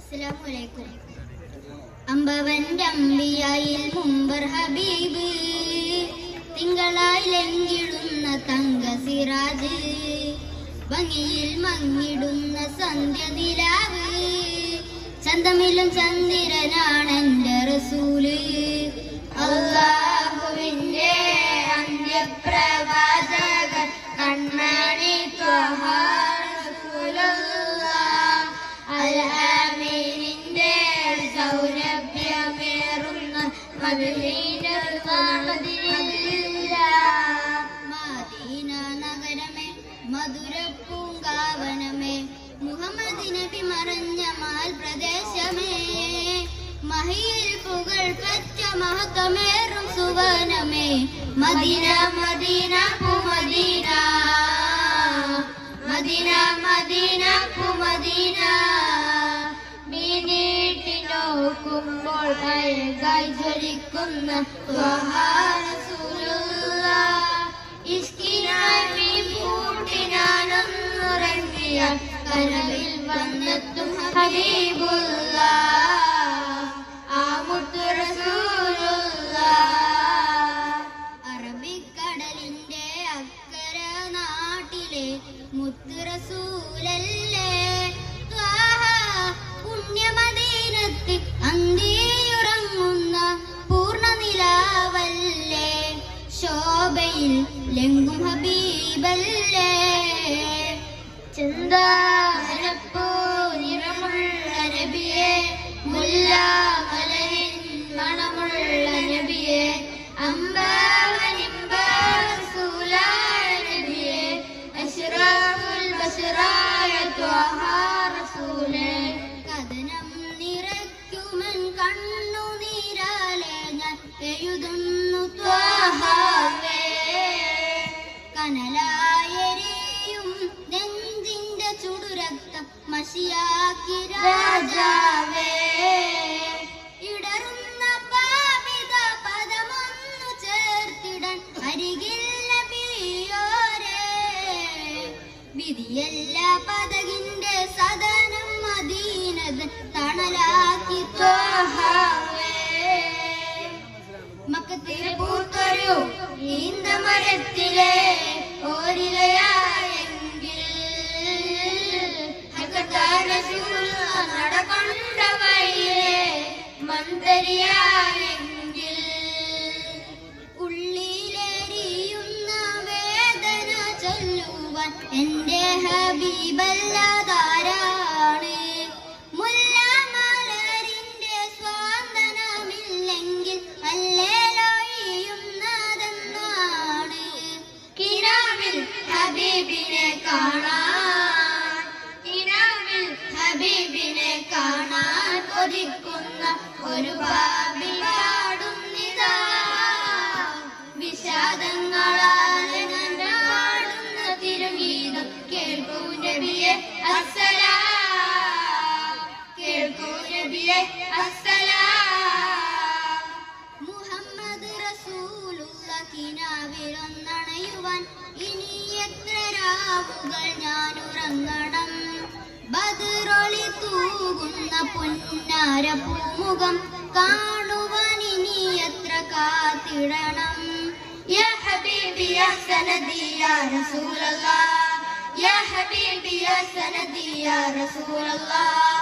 അസ്സലാമു അമ്പവന്റെ അമ്പിയായിൽ മുമ്പർ ഹബീബ് തിങ്കളായി ലംഘിടുന്ന തങ്ക സിറാജ് ഭംഗിയിൽ മങ്ങിടുന്ന സന്ധ്യ നിലാവ് ചന്തമിലും ചന്ദ്രനാണെന്റെ റസൂല് അല്ലാഹുവിന്റെ അന്ത്യപ്രവാചകൻ കൺമണി ത്വഹ റസൂലുള്ളാഹ് അൽ-അമീനിന്റെ സൗരഭ്യമേറുന്ന മദീന നഗരമേ മധുര പൂങ്കാവനമേ മുഹമ്മദ് നബി മറഞ്ഞ മാൽ പ്രദേശമേ മഹിയിൽ പുകൾ പറ്റ മഹത്വമേറും സുവനമേ മദീന മദീന പുമദീന മദീന മദീന പുമദീന മീനീട്ടി നോക്കുമ്പോൾ അഴകായി ജ്വലിക്കുന്ന ത്വഹ റസൂലുള്ളാഹ് ഇഷ്കിനായി പൂട്ടി ഞാനൊന്നുറങ്ങിയ കനവിൽ വന്നെത്തും ഹബീബുള്ളാഹ് ആ മുത്തു റസൂലുള്ളാഹ് അറബിക്കടലിന്റെ അക്കര നാട്ടിലെ മുത്തു റസൂലല്ലേ ത്വഹ പുണ്യമദീനത്തിൽ അന്തിയുറങ്ങുന്ന പൂർണ്ണനിലാവല്ലേ ശോഭയിൽ ലംഘും ഹബീബല്ലേ ചന്ദനപ്പൂ നിറമുള്ള നബിയെ മുല്ലാമലരിൻ മണമുള്ള നബിയെ അംബാവനിംബ റസൂലായ നബിയെ അശ്റഫുൽ ബശറായ ത്വഹ റസൂലേ കഥനം നിറയ്ക്കുമൻ കണ്ണുനീരാലെ ഞാൻ എഴുതുന്നു ത്വഹവേ കനലായെരിയും നെഞ്ചിന്റെ ചുടുരക്തം മഷിയാക്കി രാജാവേ ഇടറുന്ന പാപിത പദമൊന്നു ചേർത്തിടാൻ അരികിൽ നബിയോരേ വിധിയല്ല പദകിന്റെ സദനം മദീനത തണലാക്കി ത്വഹവേ മക്കത്തിലെ പൂത്തൊരു ഈന്തമരത്തിലെ ഓരിലയായെങ്കിൽ നടകൊണ്ട വഴിയിലെ മന്ദരിയായെങ്കിൽ ഉള്ളിലെരിയുന്ന വേദന ചൊല്ലുവാൻ എന്റെ ഹബീബല്ലാതാരാണ് മുല്ലമലരിന്റെ സ്വാന്തനമില്ലെങ്കിൽ അല്ലേലൊഴിയുന്നതെന്നാണ് കിനാവിൽ ഹബീബിനെ കാണാൻ കിനാവിൽ ഹബീബിനെ കാണാൻ കൊതിക്കുന്ന ഒരു പാപി പാടുന്നിതാ വിഷാദങ്ങളാൽ പാടുന്ന തിരുഗീതം കേൾക്കൂ നബിയെ അസ്സലാം കേൾക്കൂ നബിയെ അസ്സലാം മുഹമ്മദ് റസൂലുള്ള കിനാവിലൊന്നണയുവാൻ ഇനി എത്ര രാവുകൾ ഞാൻ ഉറങ്ങണം ബദറൊളി തൂകുന്ന പൊന്നാര പൂമുഖം കാണുവാൻ ഇനി എത്ര കാത്തിടണം യാ ഹബീബി യാ സനദി യാ റസൂലല്ലാഹ് യാ ഹബീബി യാ സനദി യാ റസൂലല്ലാഹ്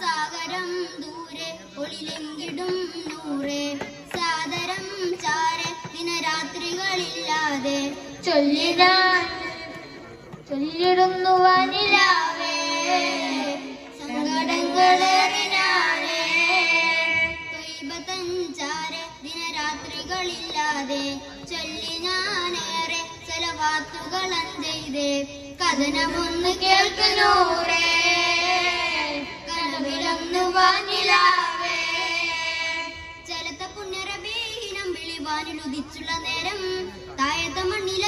സാഗരം ദൂരെ ഒളിലെങ്കിടും നൂറേ സാദരം ചാരെ ദിനരാത്രികളില്ലാതെ ചൊല്ലിടുന്നു വനിലാവേ സങ്കടങ്ങളേറിനാനേ ത്വയ്ബതൻ ചാരെ ദിനരാത്രികളില്ലാതെ ചൊല്ലി ഞാനേറെ സലവാത്തുകൾ ചെയ്തേ കഥനമൊന്ന് കേൾക്കുന്നൂറേ കനവിലൊന്നു വാനിലാവേ ചലത്ത പുണ്യറബീനം വിളിവാനിലുദിച്ചുള്ള നേരം താഴത്തെ മണ്ണില